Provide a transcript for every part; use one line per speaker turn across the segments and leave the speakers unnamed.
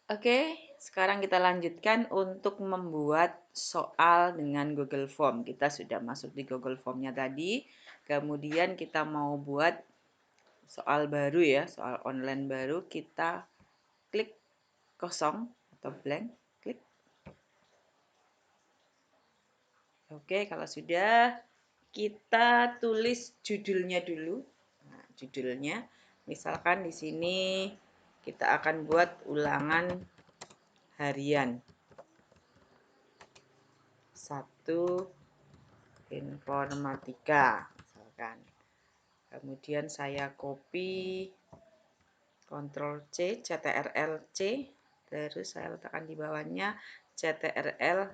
Oke, sekarang kita lanjutkan untuk membuat soal dengan Google Form. Kita sudah masuk di Google Form-nya tadi. Kemudian kita mau buat soal baru ya, soal online baru. Kita klik kosong atau blank, klik. Oke, kalau sudah, kita tulis judulnya dulu. Nah, judulnya, misalkan di sini kita akan buat ulangan harian. 1 informatika misalkan. Kemudian saya copy Ctrl C, Ctrl C, terus saya letakkan di bawahnya Ctrl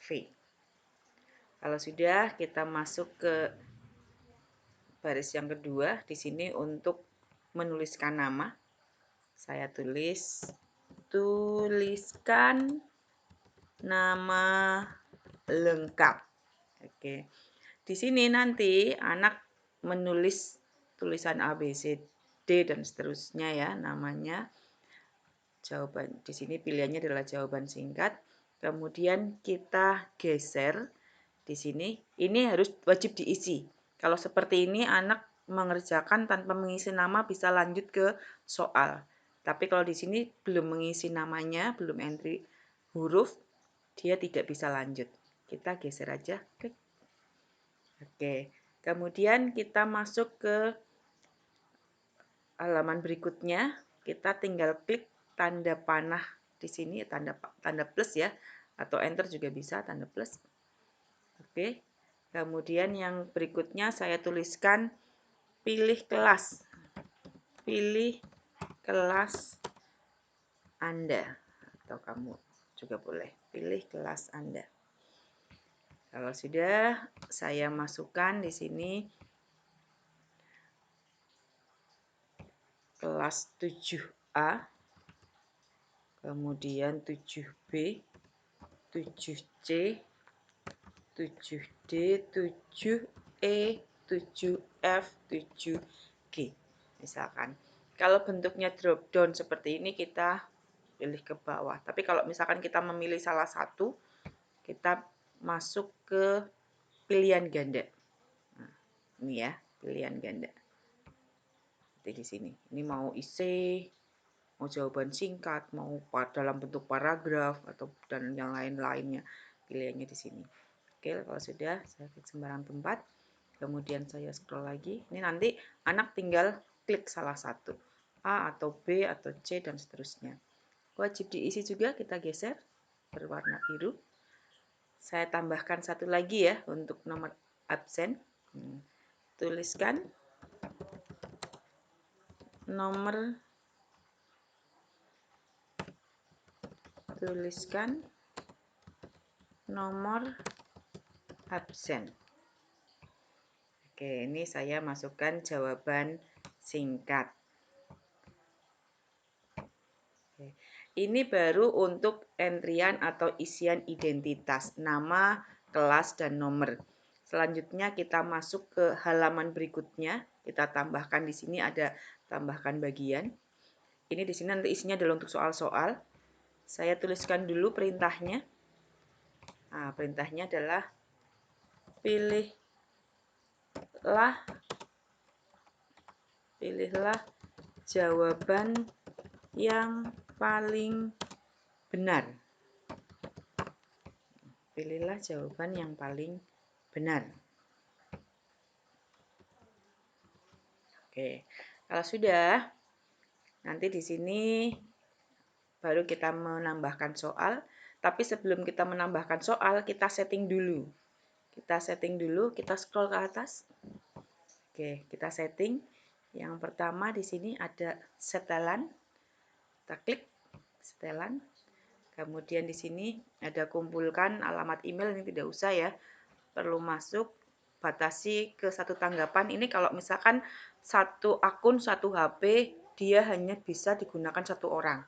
V. Kalau sudah, kita masuk ke baris yang kedua di sini untuk menuliskan nama. Saya tuliskan nama lengkap. Oke. Di sini nanti anak menulis tulisan A, B, C, D dan seterusnya ya namanya. Jawaban di sini pilihannya adalah jawaban singkat. Kemudian kita geser di sini. Ini harus wajib diisi. Kalau seperti ini anak mengerjakan tanpa mengisi nama bisa lanjut ke soal. Tapi kalau di sini belum mengisi namanya, belum entry huruf, dia tidak bisa lanjut. Kita geser aja, klik. Oke, kemudian kita masuk ke halaman berikutnya. Kita tinggal klik tanda panah di sini, tanda plus ya, atau enter juga bisa, tanda plus. Oke, kemudian yang berikutnya saya tuliskan pilih kelas. Pilih kelas Anda, atau kamu juga boleh pilih kelas Anda. Kalau sudah, saya masukkan di sini kelas 7A, kemudian 7B, 7C, 7D, 7E, 7F, 7G. Misalkan. Kalau bentuknya drop down seperti ini kita pilih ke bawah. Tapi kalau misalkan kita memilih salah satu, kita masuk ke pilihan ganda. Nah, ini ya, pilihan ganda. Seperti di sini. Ini mau isi, mau jawaban singkat, mau dalam bentuk paragraf atau dan yang lain-lainnya. Pilihannya di sini. Oke, kalau sudah saya klik sembarang tempat. Kemudian saya scroll lagi. Ini nanti anak tinggal klik salah satu. A atau B atau C dan seterusnya. Wajib diisi juga, kita geser berwarna biru. Saya tambahkan satu lagi ya untuk nomor absen. Tuliskan nomor absen. Oke, ini saya masukkan jawaban singkat. Oke. Ini baru untuk entrian atau isian identitas, nama, kelas, dan nomor. Selanjutnya kita masuk ke halaman berikutnya. Kita tambahkan di sini ada tambahkan bagian. Ini di sini nanti isinya adalah untuk soal-soal. Saya tuliskan dulu perintahnya. Nah, perintahnya adalah pilihlah jawaban yang paling benar. Pilihlah jawaban yang paling benar. Oke, kalau sudah, nanti di sini baru kita menambahkan soal. Tapi sebelum kita menambahkan soal, kita setting dulu. Kita scroll ke atas. Oke, kita setting. Yang pertama di sini ada setelan. Kita klik setelan. Kemudian di sini ada kumpulkan alamat email, ini tidak usah ya. Perlu masuk, batasi ke satu tanggapan. Ini kalau misalkan satu akun, satu HP, dia hanya bisa digunakan satu orang.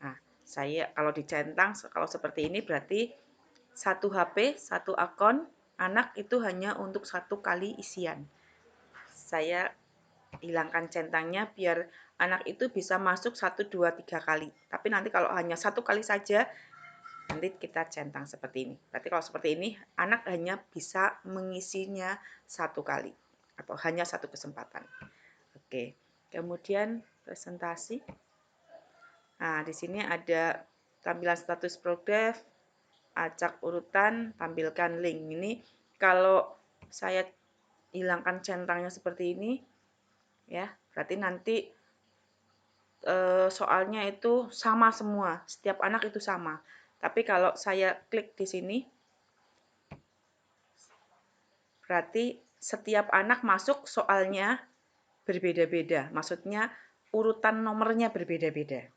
Nah, saya kalau dicentang, kalau seperti ini berarti satu HP, satu akun, anak itu hanya untuk satu kali isian. Saya hilangkan centangnya biar anak itu bisa masuk 1, 2, 3 kali. Tapi nanti kalau hanya 1 kali saja, nanti kita centang seperti ini. Berarti kalau seperti ini, anak hanya bisa mengisinya 1 kali atau hanya 1 kesempatan. Oke, kemudian presentasi. Nah, di sini ada tampilan status progres, acak urutan, tampilkan link. Ini kalau saya hilangkan centangnya seperti ini, ya, berarti nanti soalnya itu sama semua, setiap anak itu sama. Tapi kalau saya klik di sini, berarti setiap anak masuk soalnya berbeda-beda. Maksudnya urutan nomornya berbeda-beda.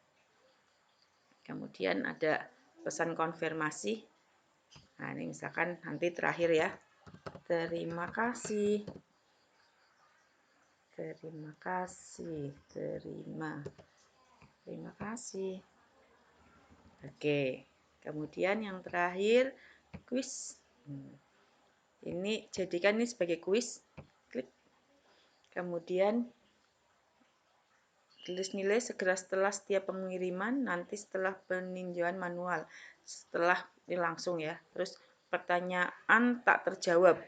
Kemudian ada pesan konfirmasi. Nah, ini misalkan nanti terakhir ya. Terima kasih. Terima kasih. Terima kasih. Oke. Kemudian yang terakhir kuis. Ini jadikan ini sebagai kuis. Klik. Kemudian tulis nilai segera setelah setiap pengiriman, nanti setelah peninjauan manual. Setelah ini langsung ya. Terus pertanyaan tak terjawab.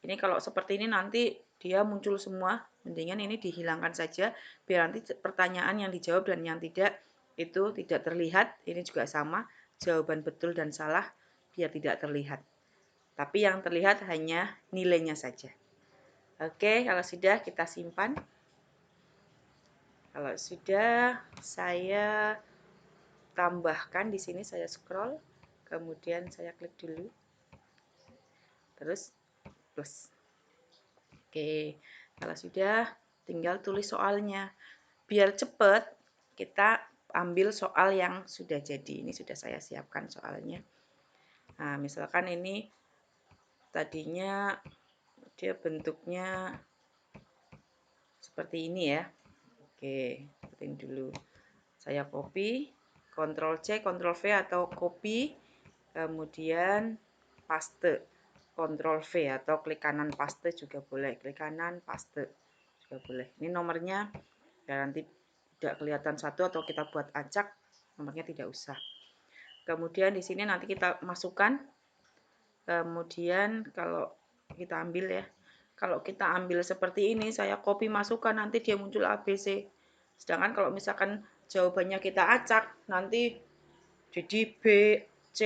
Ini kalau seperti ini nanti dia muncul semua. Mendingan ini dihilangkan saja biar nanti pertanyaan yang dijawab dan yang tidak itu tidak terlihat. Ini juga sama, jawaban betul dan salah biar tidak terlihat. Tapi yang terlihat hanya nilainya saja. Oke, kalau sudah kita simpan. Kalau sudah, saya tambahkan di sini, saya scroll, kemudian saya klik dulu, terus plus. Oke, kalau sudah, tinggal tulis soalnya. Biar cepat, kita ambil soal yang sudah jadi. Ini sudah saya siapkan soalnya. Nah, misalkan ini tadinya dia bentuknya seperti ini ya. Oke, seperti ini dulu. Saya copy, Ctrl C, Ctrl V atau copy, kemudian paste, Ctrl V atau klik kanan paste juga boleh, klik kanan paste juga boleh. Ini nomornya ya nanti tidak kelihatan satu atau kita buat acak, nomornya tidak usah. Kemudian di sini nanti kita masukkan, kemudian kalau kita ambil ya, kalau kita ambil seperti ini, saya copy masukkan, nanti dia muncul ABC. Sedangkan kalau misalkan jawabannya kita acak, nanti jadi B, C,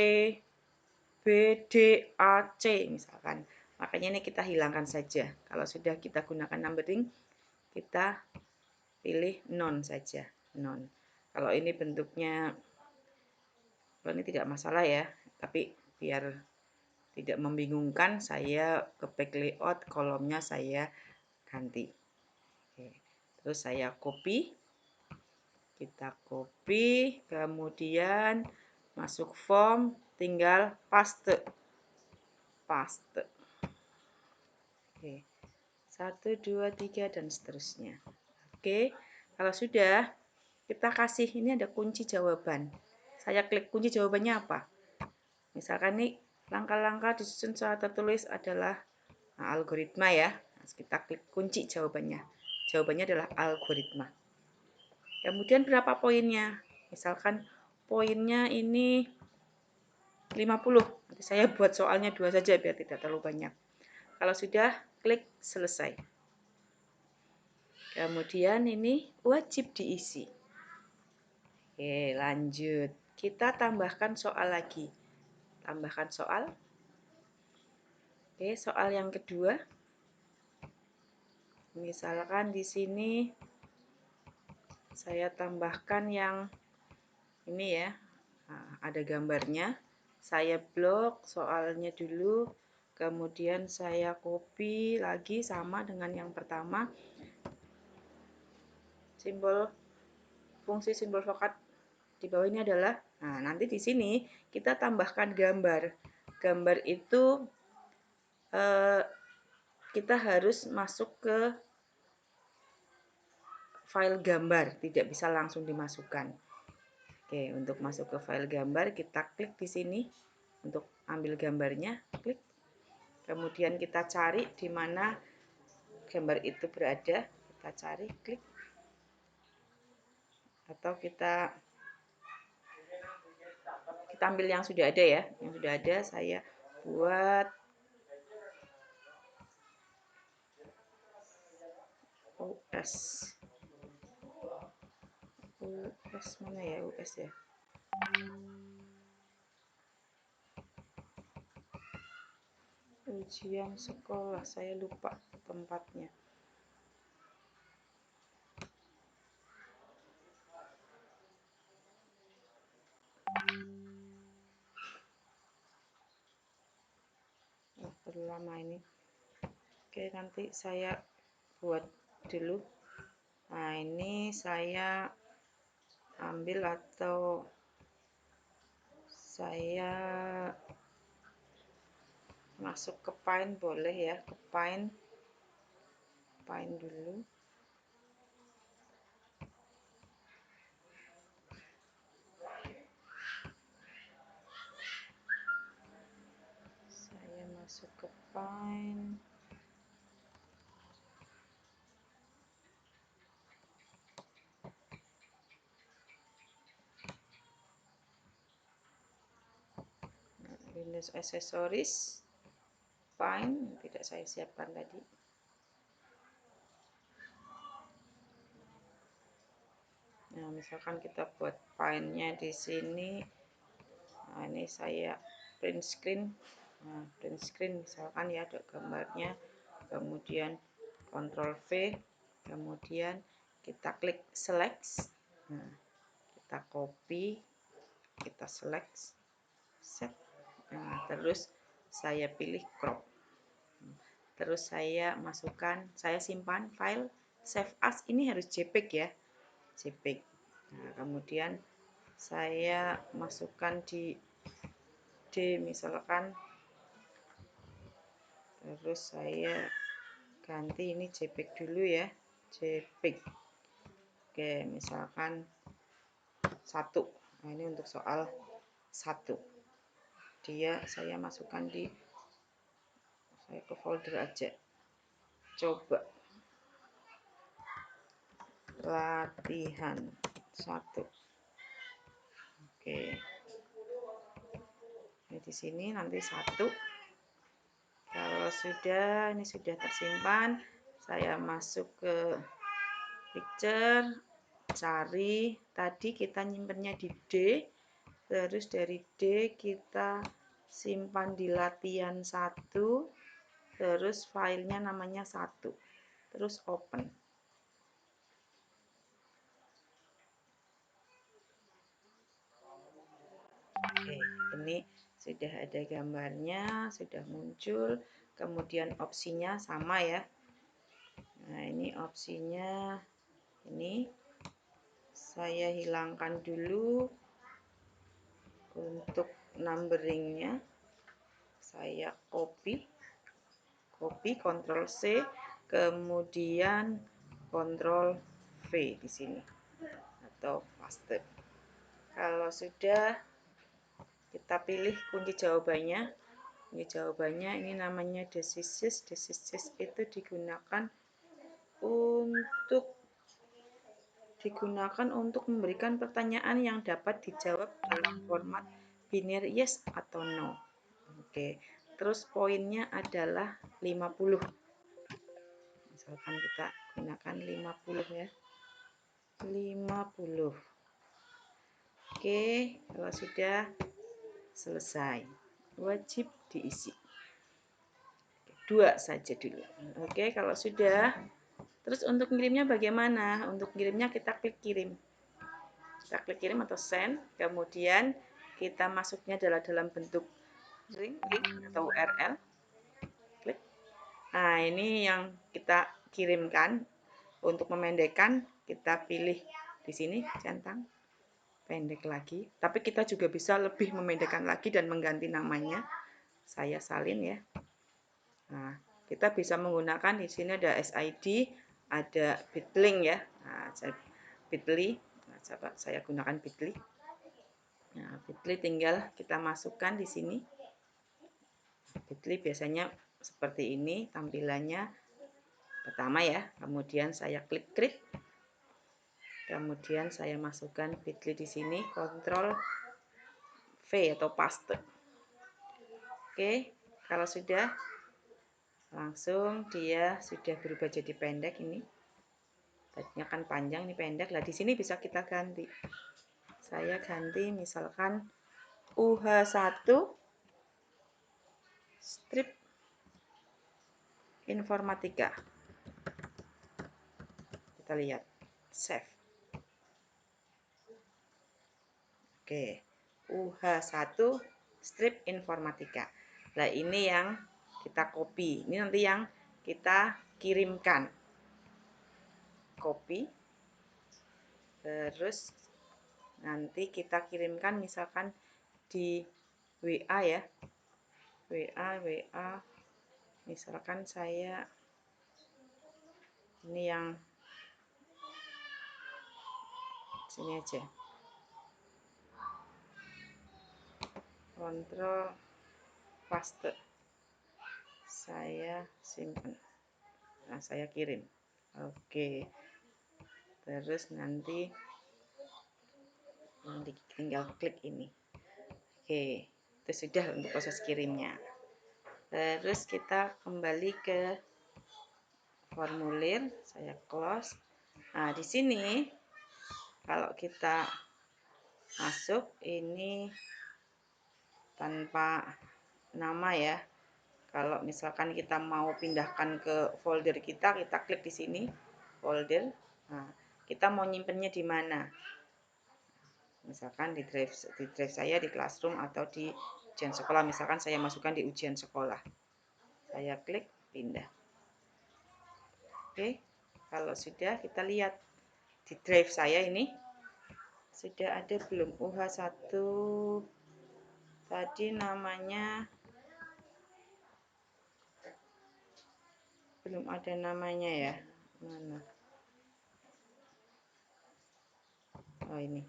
B, D, A, C misalkan. Makanya ini kita hilangkan saja. Kalau sudah kita gunakan numbering, kita pilih non saja. Non. Kalau ini bentuknya, kalau ini tidak masalah ya, tapi biar tidak membingungkan, saya ke back layout, kolomnya saya ganti. Oke. Terus saya copy, kita copy, kemudian masuk form, tinggal paste. Paste. Oke. 1, 2, 3 dan seterusnya. Oke. Kalau sudah, kita kasih ini ada kunci jawaban. Saya klik kunci jawabannya apa? Misalkan nih langkah-langkah disusun secara tertulis adalah algoritma ya. Kita klik kunci jawabannya. Jawabannya adalah algoritma. Kemudian berapa poinnya? Misalkan poinnya ini 50. Nanti saya buat soalnya 2 saja biar tidak terlalu banyak. Kalau sudah, klik selesai. Kemudian ini wajib diisi. Oke, lanjut. Kita tambahkan soal lagi. Tambahkan soal. Oke, soal yang kedua. Misalkan di sini saya tambahkan yang ini ya. Nah, ada gambarnya. Saya blok soalnya dulu. Kemudian saya copy lagi sama dengan yang pertama. Fungsi simbol vokat di bawah ini adalah, nah nanti di sini kita tambahkan gambar. Gambar itu kita harus masuk ke file gambar, tidak bisa langsung dimasukkan. Oke, untuk masuk ke file gambar kita klik di sini untuk ambil gambarnya, klik. Kemudian kita cari di mana gambar itu berada, kita cari, klik, atau kita ambil yang sudah ada ya, yang sudah ada. Saya buat US. US mana ya, US ya, ujian sekolah, saya lupa tempatnya. Terlalu lama ini. Oke, nanti saya buat dulu. Nah, ini saya ambil atau saya masuk ke Paint, boleh ya, ke Paint dulu. Saya masuk ke Paint. Windows Accessories, Paint, tidak saya siapkan tadi. Nah, misalkan kita buat Paint-nya di sini. Nah, ini saya print screen. Nah, print screen misalkan ya, ada gambarnya. Kemudian Ctrl V, kemudian kita klik select. Nah, kita copy, kita select, set. Nah, terus saya pilih crop. Terus saya masukkan, saya simpan file save as, ini harus JPEG ya, JPEG. Nah, kemudian saya masukkan di D misalkan, terus saya ganti ini JPEG dulu ya, JPEG. Oke, misalkan 1. Nah, ini untuk soal 1. Saya masukkan di, saya ke folder aja, coba latihan 1. Oke, ini di sini nanti 1. Kalau sudah, ini sudah tersimpan, saya masuk ke picture, cari, tadi kita nyimpennya di D, terus dari D kita simpan di latihan 1, terus filenya namanya 1, terus open. Oke, ini sudah ada gambarnya, sudah muncul, kemudian opsinya sama ya. Nah, ini opsinya, ini saya hilangkan dulu. Untuk numberingnya saya copy, Ctrl C, kemudian Ctrl V di sini atau paste. Kalau sudah, kita pilih kunci jawabannya. Kunci jawabannya ini namanya decisis. Decisis itu digunakan untuk memberikan pertanyaan yang dapat dijawab dalam format binary yes atau no. Oke, terus poinnya adalah 50. Misalkan kita gunakan 50 ya. 50. Oke, kalau sudah selesai, wajib diisi. 2 saja dulu. Oke, kalau sudah, terus untuk ngirimnya bagaimana? Untuk ngirimnya kita klik kirim. Kita klik kirim atau send, kemudian kita masuknya adalah dalam bentuk link atau URL. Klik. Nah, ini yang kita kirimkan. Untuk memendekkan, kita pilih di sini centang pendek lagi. Tapi kita juga bisa lebih memendekkan lagi dan mengganti namanya. Saya salin ya. Nah, kita bisa menggunakan di sini ada SID, ada Bitlink ya. Nah, Bitly. Nah, coba saya gunakan Bitly. Nah, Bitly tinggal kita masukkan di sini. Bitly biasanya seperti ini tampilannya. pertama ya, kemudian saya klik, kemudian saya masukkan Bitly di sini, Ctrl V atau paste. Oke, kalau sudah, langsung dia sudah berubah jadi pendek ini. Tadinya kan panjang, ini pendek. Lah di sini bisa kita ganti. Saya ganti misalkan UH1 strip informatika. Kita lihat, save. Oke, UH1 strip informatika. Nah, ini yang kita copy. Ini nanti yang kita kirimkan. Copy. Terus nanti kita kirimkan misalkan di WA ya. WA. Misalkan saya ini yang sini aja. Kontrol paste. Saya simpan. Nah, saya kirim. Oke. Terus nanti tinggal klik ini. Oke, itu sudah untuk proses kirimnya. Terus kita kembali ke formulir, saya close. Nah, di sini kalau kita masuk ini tanpa nama ya. Kalau misalkan kita mau pindahkan ke folder kita klik di sini, folder. Nah, kita mau nyimpennya di mana? Misalkan di drive saya di classroom atau di ujian sekolah. Misalkan saya masukkan di ujian sekolah. Saya klik pindah. Oke, kalau sudah kita lihat di drive saya ini sudah ada belum UH1 tadi namanya belum ada namanya ya. Mana? Oh ini.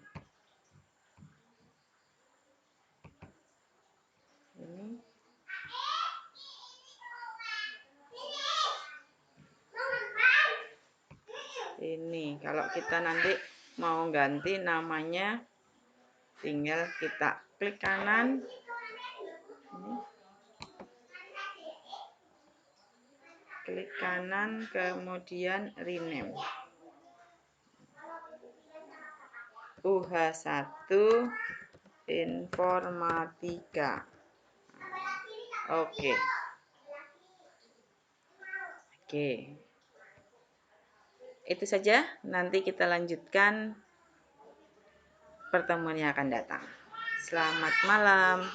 Ini kalau kita nanti mau ganti namanya tinggal kita klik kanan ini. Klik kanan kemudian rename UH1 informatika. Oke. Itu saja, nanti kita lanjutkan pertemuan yang akan datang. Selamat malam.